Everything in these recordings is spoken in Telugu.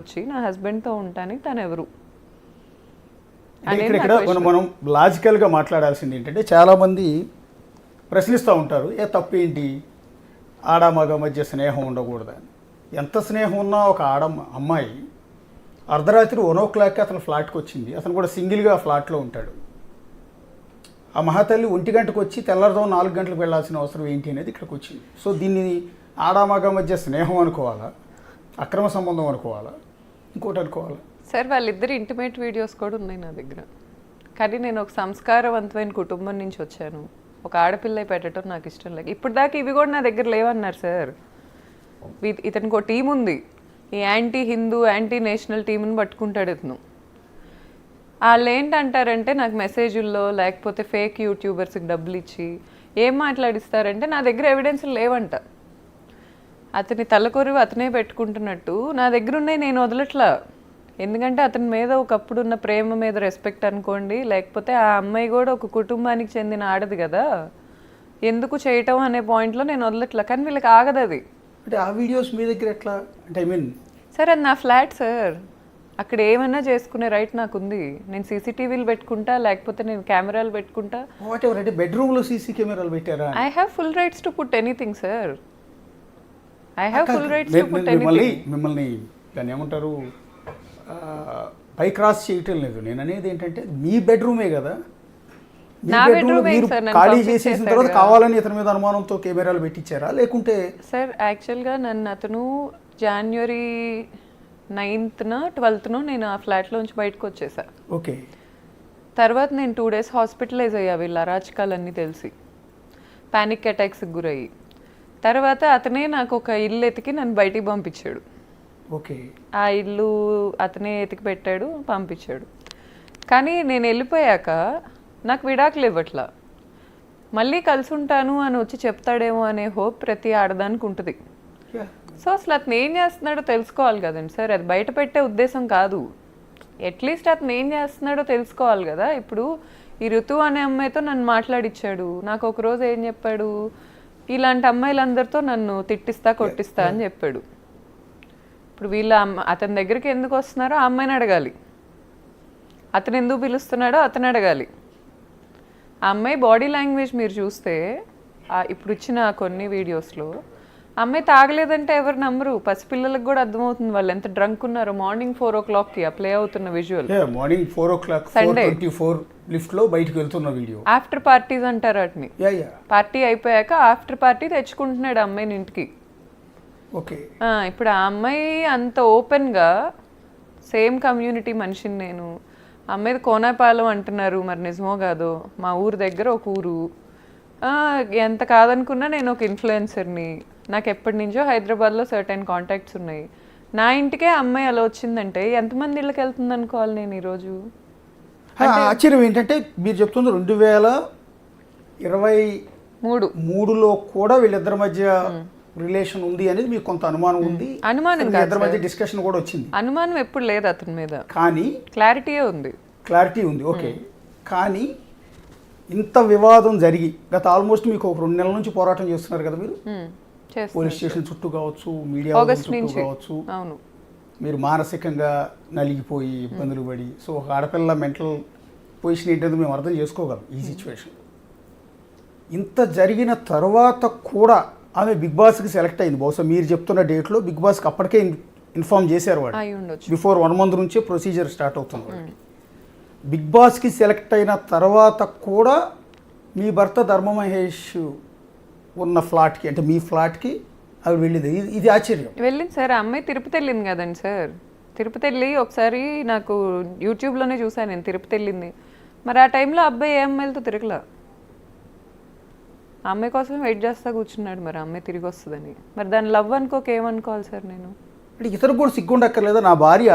వచ్చి నా హస్బెండ్తో ఉంటానికి తను ఎవరు ఇక్కడ మనం లాజికల్గా మాట్లాడాల్సింది ఏంటంటే చాలామంది ప్రశ్నిస్తూ ఉంటారు తప్పు ఏంటి ఆడ మగ మధ్య స్నేహం ఉండకూడదని. ఎంత స్నేహం ఉన్నా ఒక అమ్మాయి అర్ధరాత్రి 1 o'clock అతను ఫ్లాట్కి వచ్చింది. అతను కూడా సింగిల్గా ఫ్లాట్లో ఉంటాడు. ఆ మహాతల్లి 1 గంటకు వచ్చి తెల్లారుజాము 4 గంటలకు వెళ్ళాల్సిన అవసరం ఏంటి అనేది ఇక్కడికి వచ్చింది. సో దీన్ని ఆడ మగ మధ్య స్నేహం అనుకోవాలా, అక్రమ సంబంధం అనుకోవాలా, ఇంకోటి అనుకోవాలా? సార్ వాళ్ళిద్దరు ఇంటిమేట్ వీడియోస్ కూడా ఉన్నాయి నా దగ్గర. కానీ నేను ఒక సంస్కారవంతమైన కుటుంబం నుంచి వచ్చాను. ఒక ఆడపిల్ల పెట్టడం నాకు ఇష్టం లేదు. ఇప్పుడు దాకా ఇవి కూడా నా దగ్గర లేవన్నారు సార్. ఇతనికి ఒక టీం ఉంది, ఈ యాంటీ హిందూ యాంటీ నేషనల్ టీంని పట్టుకుంటాడు ఇతను. వాళ్ళు ఏంటంటారంటే నాకు మెసేజ్ల్లో లేకపోతే ఫేక్ యూట్యూబర్స్కి డబ్బులు ఇచ్చి ఏం మాట్లాడిస్తారంటే నా దగ్గర ఎవిడెన్స్లు లేవంట. అతని తలకొరివి అతనే పెట్టుకుంటున్నట్టు నా దగ్గర ఉన్నాయి, నేను వదలట్లా. ఎందుకంటే అతని మీద ఒకప్పుడు ఉన్న ప్రేమ మీద రెస్పెక్ట్ అనుకోండి, లేకపోతే ఆ అమ్మాయి కూడా ఒక కుటుంబానికి చెందిన ఆడది కదా, ఎందుకు చేయటం అనే పాయింట్లో నేను వదలట్లా. కానీ వీళ్ళకి ఆగదు అది. అంటే ఆ వీడియోస్ మీ దగ్గర ఎట్లా అంటే సార్ అది నా ఫ్లాట్ సార్, అక్కడ ఏమైనా చేసుకునే రైట్ నాకు ఉంది. నేను సీసీటీవీలు పెట్టుకుంటా, లేకపోతే నేను కెమెరాలు పెట్టుకుంటా. What ever. అంటే బెడ్రూమ్లో సీసీ కెమెరాలు పెట్టారా? I have full rights to put anything sir. I have full rights to put anything. మిమ్మల్ని దాన్ని ఏమంటారు పై క్రాస్ చేయటం లేదు. నేను అనేది ఏంటంటే మీ బెడ్రూమే కదా, నా బెడ్రూమే సార్. ఖాళీ చేసేసిన తర్వాత కావాలని ఇతని మీద అనుమానంతో కెమెరాలు పెట్టించారా లేకుంటే? సార్ యాక్చువల్గా నన్ను అతను January 9th 12th నేను ఆ ఫ్లాట్లోంచి బయటకు వచ్చేసా. ఓకే. తర్వాత నేను 2 days హాస్పిటలైజ్ అయ్యా వీళ్ళ అరాచకాలన్నీ తెలిసి, ప్యానిక్ అటాక్స్కి గురయ్యి. తర్వాత అతనే నాకు ఒక ఇల్లు ఎతికి నన్ను బయటికి పంపించాడు. ఓకే. ఆ ఇల్లు అతనే ఎతికి పెట్టాడు, పంపించాడు. కానీ నేను వెళ్ళిపోయాక నాకు విడాకులు ఇవ్వట్లా. మళ్ళీ కలిసి ఉంటాను అని వచ్చి చెప్తాడేమో అనే హోప్ ప్రతి ఆడదానికి ఉంటుంది. సో అసలు అతను ఏం చేస్తున్నాడో తెలుసుకోవాలి కదండి సార్. అది బయట పెట్టే ఉద్దేశం కాదు. అట్లీస్ట్ అతను ఏం చేస్తున్నాడో తెలుసుకోవాలి కదా. ఇప్పుడు ఈ ఋతు అనే అమ్మాయితో నన్ను మాట్లాడిచ్చాడు. నాకు ఒకరోజు ఏం చెప్పాడు, ఇలాంటి అమ్మాయిలందరితో నన్ను తిట్టిస్తా కొట్టిస్తా అని చెప్పాడు. ఇప్పుడు వీళ్ళ అతని దగ్గరికి ఎందుకు వస్తున్నారో ఆ అమ్మాయిని అడగాలి, అతను ఎందుకు పిలుస్తున్నాడో అతను అడగాలి. ఆ అమ్మాయి బాడీ లాంగ్వేజ్ మీరు చూస్తే ఇప్పుడు ఇచ్చిన కొన్ని వీడియోస్లో అమ్మాయి తాగలేదంటే ఎవరు నమ్మరు. పసిపిల్లలకు కూడా అర్థమవుతుంది వాళ్ళు ఎంత డ్రంక్ ఉన్నారో. మార్నింగ్ 4 o'clockకి ఆ ప్లే అవుతున్న visual, morning 4 o'clock Sunday 4:24 lift లో బయటికి వెళ్తున్న వీడియో. ఆఫ్టర్ పార్టీస్ అంటారు వాటిని. పార్టీ అయిపోయాక ఆఫ్టర్ పార్టీ తెచ్చుకుంటున్నాడు అమ్మాయిని ఇంటికి. ఓకే. ఇప్పుడు ఆ అమ్మాయి అంత ఓపెన్గా, సేమ్ కమ్యూనిటీ మనిషిని నేను, అమ్మాయిది కోనాపాలెం అంటున్నారు, మరి నిజమో కాదో, మా ఊరు దగ్గర ఒక ఊరు. ఎంత కాదనుకున్నా నేను ఒక ఇన్ఫ్లుయెన్సర్ని, నాకు ఎప్పటి నుంచో హైదరాబాద్లో సర్టెన్ కాంటాక్ట్స్ ఉన్నాయి. నా ఇంటికే అమ్మాయి అలా వచ్చిందంటే ఎంతమంది ఇళ్ళకి వెళ్తుంది అనుకోవాలి నేను ఈరోజు. ఆశ్చర్యం ఏంటంటే మీరు చెప్తుంది 2023లో కూడా వీళ్ళిద్దరి మధ్య రిలేషన్ ఉంది అనేది మీకు కొంత అనుమానం ఉంది. అనుమానం ఇద్దరి మధ్య డిస్కషన్ కూడా వచ్చింది. అనుమానం ఎప్పుడు లేదు అతని మీద, కానీ క్లారిటీ ఉంది. ఓకే. కానీ ఇంత వివాదం జరిగి గత ఆల్మోస్ట్ మీకు ఒక 2 నెలల నుంచి పోరాటం చేస్తున్నారు కదా మీరు. పోలీస్ స్టేషన్ చుట్టూ కావచ్చు, మీడియా చుట్టూ కావచ్చు, మీరు మానసికంగా నలిగిపోయి ఇబ్బందులు పడి. సో ఒక ఆడపిల్ల మెంటల్ పొజిషన్ ఏంటంటే మేము అర్థం చేసుకోగలం ఈ సిచ్యువేషన్. ఇంత జరిగిన తర్వాత కూడా ఆమె బిగ్ బాస్కి సెలెక్ట్ అయింది. బహుశా మీరు చెప్తున్న డేట్లో బిగ్ బాస్కి అప్పటికే ఇన్ఫార్మ్ చేశారు వాళ్ళు. బిఫోర్ 1 month నుంచే ప్రొసీజర్ స్టార్ట్ అవుతుంది. బిగ్ బాస్కి సెలెక్ట్ అయిన తర్వాత కూడా మీ భర్త ధర్మ మహేష్ ఉన్న ఫ్లాట్కి, అంటే మీ ఫ్లాట్కి అవి వెళ్ళింది. ఇది ఆశ్చర్యం. వెళ్ళింది సార్. అమ్మాయి తిరుపతి వెళ్ళింది కదండి సార్. తిరుపతి వెళ్ళి ఒకసారి నాకు యూట్యూబ్లోనే చూసాను నేను, తిరుపతి వెళ్ళింది. మరి ఆ టైంలో అబ్బాయి ఏ అమ్మాయిలతో తిరగలా, ఆ అమ్మాయి కోసం వెయిట్ చేస్తా కూర్చున్నాడు. మరి అమ్మాయి తిరిగి వస్తుందని, మరి దాని లవ్ ఏమనుకోవాలి సార్ నేను? అంటే ఇతను కూడా సిగ్గుండక్కర్లేదా? నా భార్య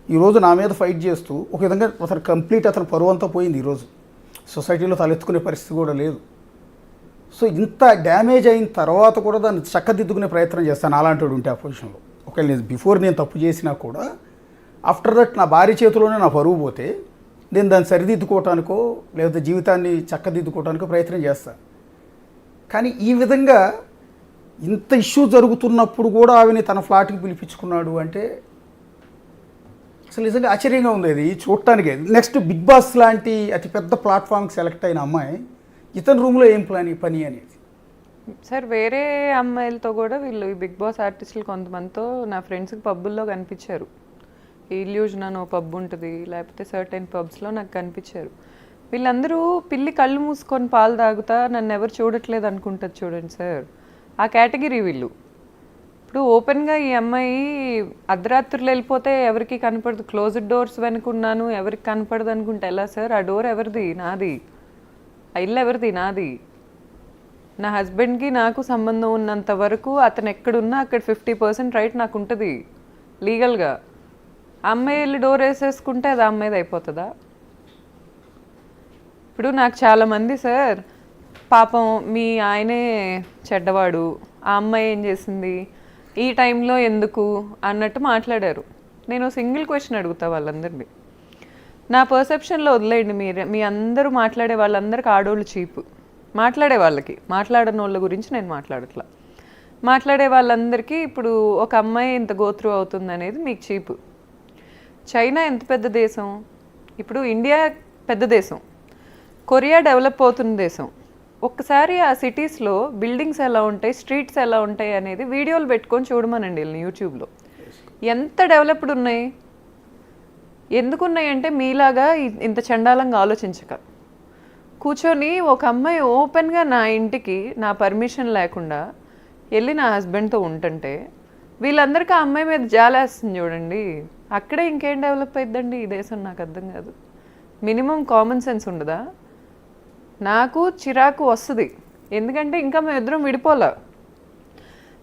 ఈరోజు నా మీద ఫైట్ చేస్తూ ఒక విధంగా అతను పరువు అంతా పోయింది. ఈరోజు సొసైటీలో తలెత్తుకునే పరిస్థితి కూడా లేదు. సో ఇంత డ్యామేజ్ అయిన తర్వాత కూడా దాన్ని చక్కదిద్దుకునే ప్రయత్నం చేస్తాను అలాంటి ఉంటే ఆ పొజిషన్లో. ఒకవేళ బిఫోర్ నేను తప్పు చేసినా కూడా ఆఫ్టర్ దట్ నా భార్య చేతిలోనే నా పరువు పోతే నేను దాన్ని సరిదిద్దుకోవటానికో లేకపోతే జీవితాన్ని చక్కదిద్దుకోవటానికో ప్రయత్నం చేస్తాను. కానీ ఈ విధంగా ఇంత ఇష్యూ జరుగుతున్నప్పుడు కూడా ఆమెని తన ఫ్లాట్కి పిలిపించుకున్నాడు అంటే అసలు నిజంగా ఆశ్చర్యంగా ఉంది ఇది చూడటానికి. నెక్స్ట్ బిగ్ బాస్ లాంటి అతిపెద్ద ప్లాట్ఫామ్కి సెలెక్ట్ అయిన అమ్మాయి ఇతని రూమ్లో ఏం పని అనేది. సార్ వేరే అమ్మాయిలతో కూడా వీళ్ళు ఈ బిగ్ బాస్ ఆర్టిస్టులు కొంతమందితో నా ఫ్రెండ్స్కి పబ్బుల్లో కనిపించారు. ఇల్యూజన్ అని ఓ పబ్ ఉంటుంది, లేకపోతే సర్టెన్ పబ్స్లో నాకు కనిపించారు. వీళ్ళందరూ పిల్లి కళ్ళు మూసుకొని పాలు తాగుతా నన్ను ఎవరు చూడట్లేదు అనుకుంటారు చూడండి సార్, ఆ కేటగిరీ వీళ్ళు. ఇప్పుడు ఓపెన్గా ఈ అమ్మాయి అర్ధరాత్రులు వెళ్ళిపోతే ఎవరికి కనపడదు, క్లోజ్డ్ డోర్స్ వెనుకున్నాను ఎవరికి కనపడదు అనుకుంటే ఎలా సార్? ఆ డోర్ ఎవరిది? నాది. ఆ ఇల్లు ఎవరిది? నాది. నా హస్బెండ్కి నాకు సంబంధం ఉన్నంత వరకు అతను ఎక్కడున్నా అక్కడ 50% రైట్ నాకు ఉంటుంది లీగల్గా. అమ్మాయి వెళ్ళి డోర్ వేసేసుకుంటే అది అమ్మాయిది అయిపోతుందా? ఇప్పుడు నాకు చాలామంది సార్ పాపం మీ ఆయనే చెడ్డవాడు, ఆ అమ్మాయి ఏం చేసింది, ఈ టైంలో ఎందుకు అన్నట్టు మాట్లాడారు. నేను సింగిల్ క్వశ్చన్ అడుగుతా వాళ్ళందరినీ, నా పర్సెప్షన్లో వదిలేయండి. మీ అందరూ మాట్లాడే వాళ్ళందరికీ ఆడోళ్ళు చీపు. మాట్లాడే వాళ్ళకి, మాట్లాడని వాళ్ళ గురించి నేను మాట్లాడట్లా. మాట్లాడే వాళ్ళందరికీ ఇప్పుడు ఒక అమ్మాయి ఇంత గోత్రు అవుతుంది అనేది మీకు చీపు. చైనా ఎంత పెద్ద దేశం, ఇప్పుడు ఇండియా పెద్ద దేశం, కొరియా డెవలప్ అవుతున్న దేశం. ఒక్కసారి ఆ సిటీస్లో బిల్డింగ్స్ ఎలా ఉంటాయి, స్ట్రీట్స్ ఎలా ఉంటాయి అనేది వీడియోలు పెట్టుకొని చూడమనండి వీళ్ళని యూట్యూబ్లో. ఎంత డెవలప్డ్ ఉన్నాయి. ఎందుకున్నాయి అంటే మీలాగా ఇంత చండాలంగా ఆలోచించక కూర్చొని ఒక అమ్మాయి ఓపెన్గా నా ఇంటికి నా పర్మిషన్ లేకుండా వెళ్ళి నా హస్బెండ్తో ఉంటుంటే వీళ్ళందరికీ ఆ అమ్మాయి మీద జాలేస్తుంది చూడండి. అక్కడే ఇంకేం డెవలప్ అయిద్దండి ఈ దేశం? నాకు అర్థం కాదు. మినిమం కామన్ సెన్స్ ఉండదా? నాకు చిరాకు వస్తుంది, ఎందుకంటే ఇంకా మేము ఇద్దరం విడిపోలే.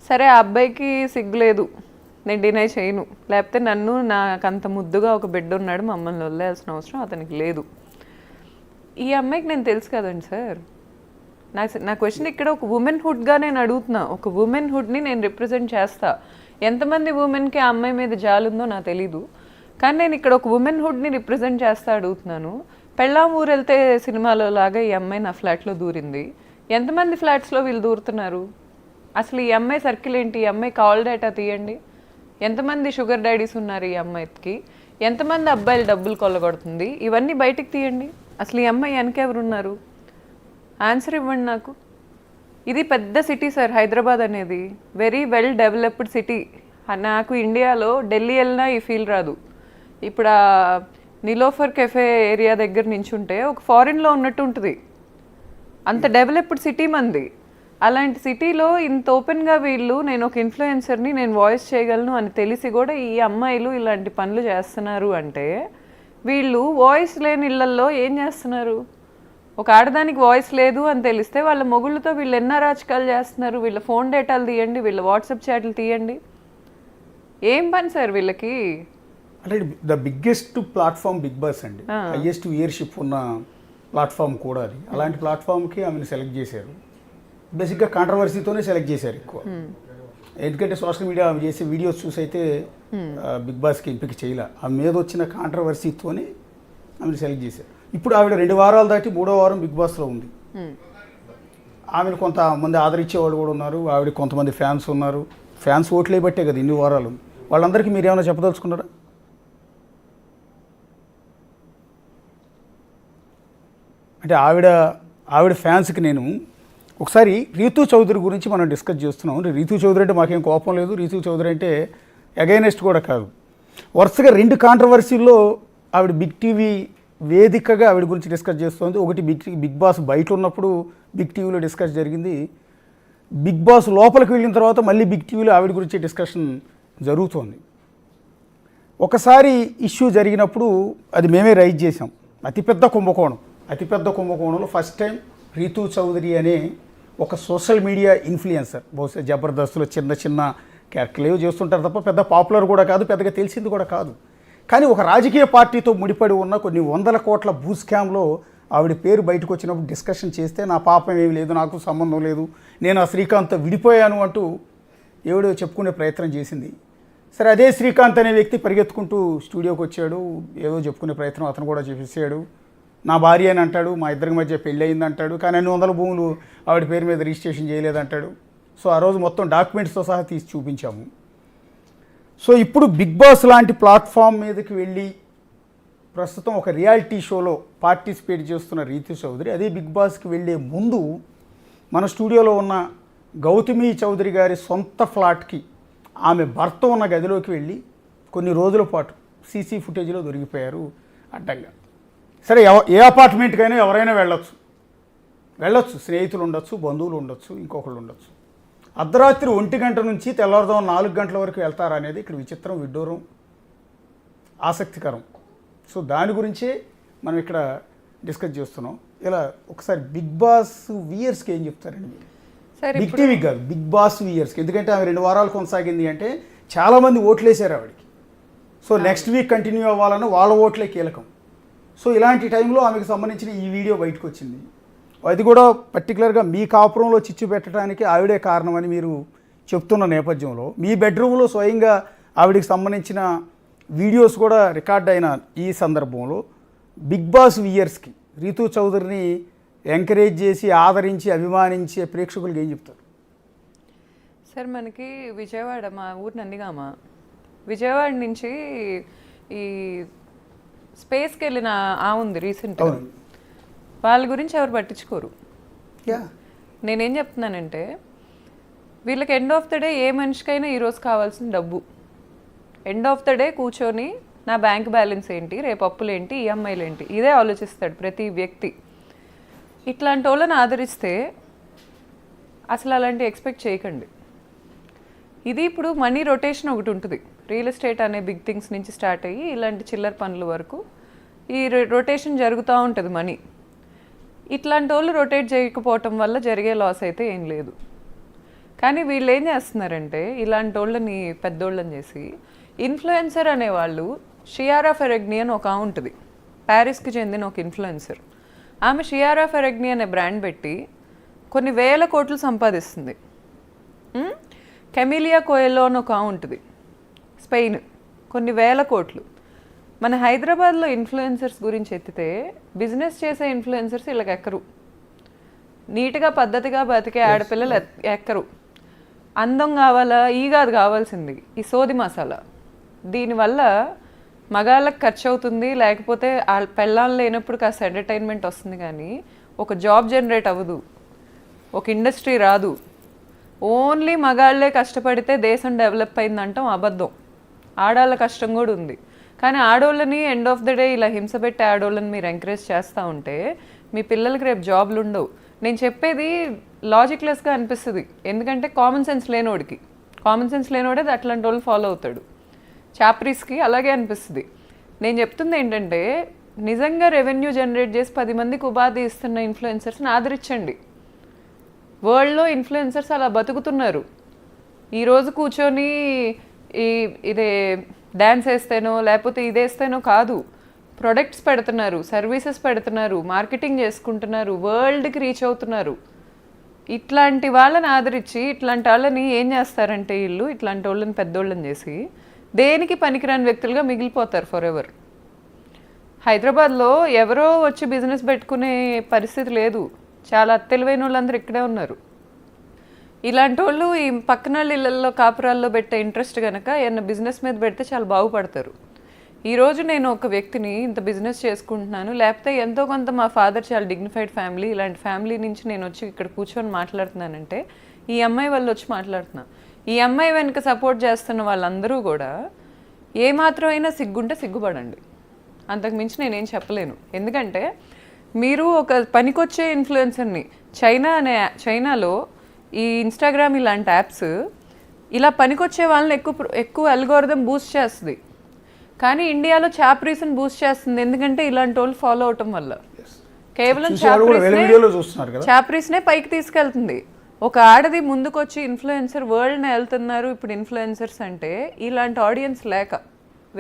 సరే ఆ అబ్బాయికి సిగ్గులేదు, నేను డినై చేయను, లేకపోతే నన్ను నాకంత ముద్దుగా ఒక బిడ్డ ఉన్నాడు మమ్మల్ని వదిలేయాల్సిన అవసరం అతనికి లేదు. ఈ అమ్మాయికి నేను తెలుసు కదండి సార్. నా క్వశ్చన్ ఇక్కడ ఒక ఉమెన్హుడ్గా నేను అడుగుతున్నా, ఒక ఉమెన్హుడ్ని నేను రిప్రజెంట్ చేస్తా. ఎంతమంది ఉమెన్కి ఆ అమ్మాయి మీద జాలుందో నాకు తెలీదు, కానీ నేను ఇక్కడ ఒక ఉమెన్హుడ్ని రిప్రజెంట్ చేస్తా అడుగుతున్నాను. పెళ్ళాం ఊరు వెళ్తే సినిమాలో లాగా ఈ అమ్మాయి నా ఫ్లాట్లో దూరింది. ఎంతమంది ఫ్లాట్స్లో వీళ్ళు దూరుతున్నారు? అసలు ఈ అమ్మాయి సర్కిల్ ఏంటి? ఈ అమ్మాయి కాల్ డేటా తీయండి. ఎంతమంది షుగర్ డాడీస్ ఉన్నారు ఈ అమ్మాయికి? ఎంతమంది అబ్బాయిలు డబ్బులు కొల్లగొడుతుంది? ఇవన్నీ బయటికి తీయండి. అసలు ఈ అమ్మాయి వెనకెవరున్నారు? ఆన్సర్ ఇవ్వండి నాకు. ఇది పెద్ద సిటీ సార్ హైదరాబాద్ అనేది, వెరీ వెల్ డెవలప్డ్ సిటీ. నాకు ఇండియాలో ఢిల్లీ వెళ్ళినా ఈ ఫీల్ రాదు. ఇప్పుడు ఆ నిలోఫర్ కెఫే ఏరియా దగ్గర నించుంటే ఒక ఫారిన్లో ఉన్నట్టు ఉంటుంది. అంత డెవలప్డ్ సిటీ మంది. అలాంటి సిటీలో ఇంత ఓపెన్గా వీళ్ళు నేను ఒక ఇన్ఫ్లుయెన్సర్ని, నేను వాయిస్ చేయగలను అని తెలిసి కూడా ఈ అమ్మాయిలు ఇలాంటి పనులు చేస్తున్నారు అంటే వీళ్ళు వాయిస్ లేని ఇళ్లల్లో ఏం చేస్తున్నారు? ఒక ఆడదానికి వాయిస్ లేదు అని తెలిస్తే వాళ్ళ మొగుళ్ళతో వీళ్ళు ఎన్నో రాజకాలు చేస్తున్నారు. వీళ్ళ ఫోన్ డేటాలు తీయండి, వీళ్ళ వాట్సాప్ చాట్లు తీయండి. ఏం పని సార్ వీళ్ళకి? అంటే the biggest platform Bigg Boss అండి, హైయెస్ట్ వ్యూయర్షిప్ ఉన్న ప్లాట్ఫామ్ కూడా అది. అలాంటి ప్లాట్ఫామ్కి ఆమెను సెలెక్ట్ చేశారు. బేసిక్గా కాంట్రవర్సీతోనే సెలెక్ట్ చేశారు ఎక్కువ. ఎందుకంటే సోషల్ మీడియా ఆమె చేసే వీడియోస్ చూసి అయితే బిగ్ బాస్కి ఎంపిక చేయలే. ఆమె మీద వచ్చిన కాంట్రవర్సీతోనే ఆమెను సెలెక్ట్ చేశారు. ఇప్పుడు ఆవిడ 2 వారాలు దాటి 3వ వారం బిగ్ బాస్లో ఉంది. ఆమెను కొంతమంది ఆదరించేవాళ్ళు కూడా ఉన్నారు, ఆవిడ కొంతమంది ఫ్యాన్స్ ఉన్నారు. ఫ్యాన్స్ ఓట్లే బట్టే కదా ఇన్ని వారాలు. వాళ్ళందరికీ మీరు ఏమైనా చెప్పదలుచుకున్నారా? అంటే ఆవిడ ఫ్యాన్స్కి నేను ఒకసారి రీతూ చౌదరి గురించి మనం డిస్కస్ చేస్తున్నాం. రీతూ చౌదరి అంటే మాకేం కోపం లేదు, రీతూ చౌదరి అంటే అగైనెస్ట్ కూడా కాదు. వరుసగా 2 కాంట్రవర్సీల్లో ఆవిడ బిగ్ టీవీ వేదికగా ఆవిడ గురించి డిస్కస్ చేస్తుంది. ఒకటి బిగ్ బాస్ బయట ఉన్నప్పుడు బిగ్ టీవీలో డిస్కస్ జరిగింది. బిగ్ బాస్ లోపలికి వెళ్ళిన తర్వాత మళ్ళీ బిగ్ టీవీలో ఆవిడ గురించి డిస్కషన్ జరుగుతోంది. ఒకసారి ఇష్యూ జరిగినప్పుడు అది మేమే రైజ్ చేసాం. అతిపెద్ద కుంభకోణంలో ఫస్ట్ టైం రీతూ చౌదరి అనే ఒక సోషల్ మీడియా ఇన్ఫ్లుయెన్సర్, బహుశా జబర్దస్త్లో చిన్న క్యారెక్టర్లు చేస్తుంటారు తప్ప పెద్ద పాపులర్ కూడా కాదు, పెద్దగా తెలిసింది కూడా కాదు. కానీ ఒక రాజకీయ పార్టీతో ముడిపడి ఉన్న కొన్ని 100 కోట్ల భూ స్కామ్లో ఆవిడ పేరు బయటకు వచ్చినప్పుడు డిస్కషన్ చేస్తే నా పాపం ఏమి లేదు, నాకు సంబంధం లేదు, నేను ఆ శ్రీకాంత్ విడిపోయాను అంటూ ఎవడో చెప్పుకునే ప్రయత్నం చేసింది. సరే, అదే శ్రీకాంత్ అనే వ్యక్తి పరిగెత్తుకుంటూ స్టూడియోకి వచ్చాడు, ఏదో చెప్పుకునే ప్రయత్నం అతను కూడా చేసేసాడు. నా భార్య అని అంటాడు, మా ఇద్దరికి మధ్య పెళ్ళి అయింది అంటాడు, కానీ అన్ని 100 భూములు ఆవిడ పేరు మీద రిజిస్ట్రేషన్ చేయలేదంటాడు. సో ఆ రోజు మొత్తం డాక్యుమెంట్స్తో సహా తీసి చూపించాము. సో ఇప్పుడు బిగ్ బాస్ లాంటి ప్లాట్ఫామ్ మీదకి వెళ్ళి ప్రస్తుతం ఒక రియాలిటీ షోలో పార్టిసిపేట్ చేస్తున్న రీతు చౌదరి అదే బిగ్ బాస్కి వెళ్ళే ముందు మన స్టూడియోలో ఉన్న గౌతమి చౌదరి గారి సొంత ఫ్లాట్కి ఆమె భర్త ఉన్న గదిలోకి వెళ్ళి కొన్ని రోజుల పాటు సీసీ ఫుటేజ్లో దొరికిపోయారు అడ్డంగా. సరే, ఏ అపార్ట్మెంట్కైనా ఎవరైనా వెళ్ళొచ్చు, స్నేహితులు ఉండొచ్చు, బంధువులు ఉండొచ్చు, ఇంకొకళ్ళు ఉండొచ్చు. అర్ధరాత్రి 1 గంట నుంచి తెల్లవారుదాం 4 గంటల వరకు వెళ్తారనేది ఇక్కడ విచిత్రం, విడ్డూరం, ఆసక్తికరం. సో దాని గురించే మనం ఇక్కడ డిస్కస్ చేస్తున్నాం. ఇలా ఒకసారి బిగ్ బాస్ వ్యూయర్స్కి ఏం చెప్తారండి మీరు? బిగ్ టీవీకి కాదు, బిగ్ బాస్ వ్యూయర్స్కి. ఎందుకంటే ఆమె 2 వారాలు కొనసాగింది అంటే చాలామంది ఓట్లేసారు ఆవిడకి. సో నెక్స్ట్ వీక్ కంటిన్యూ అవ్వాలన్న వాళ్ళ ఓట్లే కీలకం. సో ఇలాంటి టైంలో ఆమెకు సంబంధించిన ఈ వీడియో బయటకు వచ్చింది. అది కూడా పర్టికులర్గా మీ కాపురంలో చిచ్చు పెట్టడానికి ఆవిడే కారణమని మీరు చెప్తున్న నేపథ్యంలో మీ బెడ్రూమ్లో స్వయంగా ఆవిడకి సంబంధించిన వీడియోస్ కూడా రికార్డ్ అయిన ఈ సందర్భంలో బిగ్ బాస్ వ్యూయర్స్కి రీతు చౌదరిని ఎంకరేజ్ చేసి ఆదరించి అభిమానించే ప్రేక్షకులకి ఏం చెప్తారు? సార్, మనకి విజయవాడ, మా ఊరు నందిగామ, విజయవాడ నుంచి ఈ స్పేస్కి వెళ్ళిన ఉంది రీసెంట్గా. వాళ్ళ గురించి ఎవరు పట్టించుకోరు. నేనేం చెప్తున్నానంటే వీళ్ళకి ఎండ్ ఆఫ్ ద డే ఏ మనిషికైనా ఈరోజు కావాల్సిన డబ్బు. ఎండ్ ఆఫ్ ద డే కూర్చొని నా బ్యాంక్ బ్యాలెన్స్ ఏంటి, రేపు అప్పులు ఏంటి, ఈఎంఐలు ఏంటి, ఇదే ఆలోచిస్తాడు ప్రతి వ్యక్తి. ఇట్లాంటి వాళ్ళని ఆదరిస్తే అసలు అలాంటి ఎక్స్పెక్ట్ చేయకండి. ఇది ఇప్పుడు మనీ రొటేషన్ ఒకటి ఉంటుంది. రియల్ ఎస్టేట్ అనే బిగ్ థింగ్స్ నుంచి స్టార్ట్ అయ్యి ఇలాంటి చిల్లర పనుల వరకు ఈ రొటేషన్ జరుగుతూ ఉంటుంది మనీ. ఇట్లాంటి వాళ్ళు రొటేట్ చేయకపోవటం వల్ల జరిగే లాస్ అయితే ఏం లేదు. కానీ వీళ్ళు ఏం చేస్తున్నారంటే ఇలాంటి వాళ్ళని పెద్దోళ్ళని చేసి ఇన్ఫ్లుయెన్సర్ అనేవాళ్ళు, షియారా ఫెరెగ్నీ అని ఒక ఉంటుంది, ప్యారిస్కి చెందిన ఒక ఇన్ఫ్లుయెన్సర్. ఆమె షియారా ఫెరెగ్నీ అనే బ్రాండ్ పెట్టి కొన్ని వేల కోట్లు సంపాదిస్తుంది. కెమిలియా కోయెలో అని ఒక ఉంటుంది, స్పెయిన్, కొన్ని వేల కోట్లు. మన హైదరాబాద్లో ఇన్ఫ్లుయెన్సర్స్ గురించి ఎత్తితే బిజినెస్ చేసే ఇన్ఫ్లుయెన్సర్స్ వీళ్ళకి ఎక్కరు. నీట్గా పద్ధతిగా బతికే ఆడపిల్లలు ఎక్కరు. అందం కావాలా, ఈ కాదు కావాల్సింది, ఈ సోది మసాలా. దీనివల్ల మగాళ్ళకి ఖర్చు అవుతుంది, లేకపోతే పెళ్ళాలు లేనప్పుడు కాస్త ఎంటర్టైన్మెంట్ వస్తుంది, కానీ ఒక జాబ్ జనరేట్ అవ్వదు, ఒక ఇండస్ట్రీ రాదు. ఓన్లీ మగాళ్ళే కష్టపడితే దేశం డెవలప్ అయిందంటాం అబద్ధం. ఆడవాళ్ళ కష్టం కూడా ఉంది. కానీ ఆడోళ్ళని ఎండ్ ఆఫ్ ద డే ఇలా హింస పెట్టి ఆడోళ్ళని మీరు ఎంకరేజ్ చేస్తూ ఉంటే మీ పిల్లలకి రేపు జాబ్లు ఉండవు. నేను చెప్పేది లాజిక్లెస్గా అనిపిస్తుంది, ఎందుకంటే కామన్ సెన్స్ లేనోడే అట్లాంటి వాళ్ళు ఫాలో అవుతాడు. చాప్రీస్కి అలాగే అనిపిస్తుంది. నేను చెప్తుంది ఏంటంటే నిజంగా రెవెన్యూ జనరేట్ చేసి 10 మందికి ఉపాధి ఇస్తున్న ఇన్ఫ్లుయెన్సర్స్ని ఆదరించండి. వరల్డ్లో ఇన్ఫ్లుయెన్సర్స్ అలా బతుకుతున్నారు. ఈరోజు కూర్చొని ఇదే డ్యాన్స్ వేస్తేనో లేకపోతే ఇదేస్తేనో కాదు, ప్రొడక్ట్స్ పెడుతున్నారు, సర్వీసెస్ పెడుతున్నారు, మార్కెటింగ్ చేసుకుంటున్నారు, వరల్డ్కి రీచ్ అవుతున్నారు. ఇట్లాంటి వాళ్ళని ఆదరించి ఇట్లాంటి వాళ్ళని ఏం చేస్తారంటే వీళ్ళు ఇట్లాంటి వాళ్ళని పెద్దోళ్ళని చేసి దేనికి పనికిరాని వ్యక్తులుగా మిగిలిపోతారు ఫర్ ఎవర్. హైదరాబాద్లో ఎవరో వచ్చి బిజినెస్ పెట్టుకునే పరిస్థితి లేదు. చాలా తెలివైన వాళ్ళందరూ ఇక్కడే ఉన్నారు. ఇలాంటి వాళ్ళు ఈ పక్కన ఇళ్ళల్లో కాపురాల్లో పెట్టే ఇంట్రెస్ట్ కనుక ఏమన్నా బిజినెస్ మీద పెడితే చాలా బాగుపడతారు. ఈరోజు నేను ఒక వ్యక్తిని ఇంత బిజినెస్ చేసుకుంటున్నాను, లేకపోతే ఎంతో కొంత మా ఫాదర్ చాలా డిగ్నిఫైడ్ ఫ్యామిలీ, ఇలాంటి ఫ్యామిలీ నుంచి నేను వచ్చి ఇక్కడ కూర్చొని మాట్లాడుతున్నానంటే ఈ అమ్మాయి వాళ్ళు వచ్చి మాట్లాడుతున్నా. ఈ అమ్మాయి వెనుక సపోర్ట్ చేస్తున్న వాళ్ళందరూ కూడా ఏమాత్రమైనా సిగ్గుంటే సిగ్గుపడండి, అంతకుమించి నేనేం చెప్పలేను. ఎందుకంటే మీరు ఒక పనికొచ్చే ఇన్ఫ్లుయెన్సర్ని చైనాలో ఈ ఇన్స్టాగ్రామ్ ఇలాంటి యాప్స్ ఇలా పనికొచ్చే వాళ్ళని ఎక్కువ అల్గోరిథం బూస్ట్ చేస్తుంది. కానీ ఇండియాలో చాప్రీస్ని బూస్ట్ చేస్తుంది, ఎందుకంటే ఇలాంటి వాళ్ళు ఫాలో అవటం వల్ల. కేవలం చాప్రీస్నే పైకి తీసుకెళ్తుంది. ఒక ఆడది ముందుకొచ్చి ఇన్ఫ్లుయెన్సర్ వరల్డ్ని వెళ్తున్నారు ఇప్పుడు ఇన్ఫ్లుయెన్సర్స్ అంటే ఇలాంటి ఆడియన్స్ లేక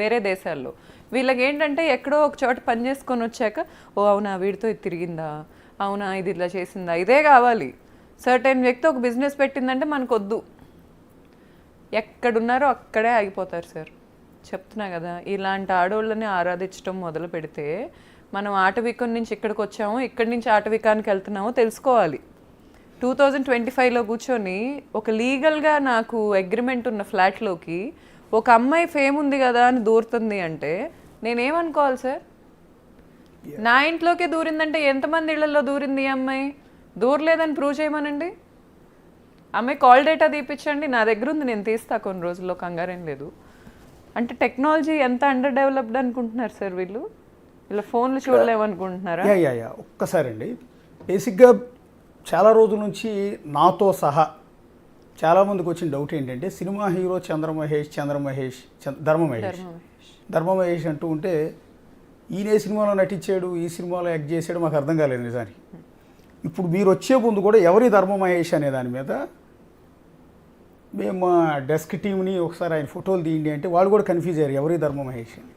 వేరే దేశాల్లో. వీళ్ళకి ఏంటంటే ఎక్కడో ఒక చోట పని చేసుకొని వచ్చాక ఓ అవునా వీడితో ఇది తిరిగిందా, అవునా ఇది ఇలా చేసిందా, ఇదే కావాలి. సర్టెన్ వ్యక్తి ఒక బిజినెస్ పెట్టిందంటే మనకు వద్దు, ఎక్కడున్నారో అక్కడే ఆగిపోతారు సార్. చెప్తున్నా కదా, ఇలాంటి ఆడవాళ్ళని ఆరాధించడం మొదలు పెడితే మనం ఆటవికం నుంచి ఇక్కడికి వచ్చామో, ఇక్కడి నుంచి ఆటవికానికి వెళ్తున్నామో తెలుసుకోవాలి. 2025లో కూర్చొని ఒక లీగల్గా నాకు అగ్రిమెంట్ ఉన్న ఫ్లాట్లోకి ఒక అమ్మాయి ఫేమ్ ఉంది కదా అని దూరుతుంది అంటే నేనేమనుకోవాలి సార్? నా ఇంట్లోకే దూరిందంటే ఎంతమంది ఇళ్లలో దూరింది ఈ అమ్మాయి? దూరలేదని ప్రూవ్ చేయమనండి. అమ్మాయి కాల్ డేటా తీపిచ్చండి, నా దగ్గర ఉంది, నేను తీస్తా కొన్ని రోజుల్లో, కంగారేం లేదు. అంటే టెక్నాలజీ ఎంత అండర్ డెవలప్డ్ అనుకుంటున్నారు సార్ వీళ్ళు? ఇలా ఫోన్లు చూడలేమనుకుంటున్నారా? యా ఒక్కసారి అండి, బేసిక్గా చాలా రోజుల నుంచి నాతో సహా చాలామందికి వచ్చిన డౌట్ ఏంటంటే సినిమా హీరో ధర్మ మహేష్ అంటూ ఉంటే ఈయన సినిమాలో నటించాడు, ఈ సినిమాలో యాక్ట్ చేశాడు, మాకు అర్థం కాలేదు నిజానికి. ఇప్పుడు మీరు వచ్చే ముందు కూడా ఎవరి ధర్మ మహేష్ అనే దాని మీద మేము మా డెస్క్ టీంని ఒకసారి ఆయన ఫోటోలు తీయండి అంటే వాళ్ళు కూడా కన్ఫ్యూజ్ అయ్యారు ఎవరి ధర్మ మహేష్ అని.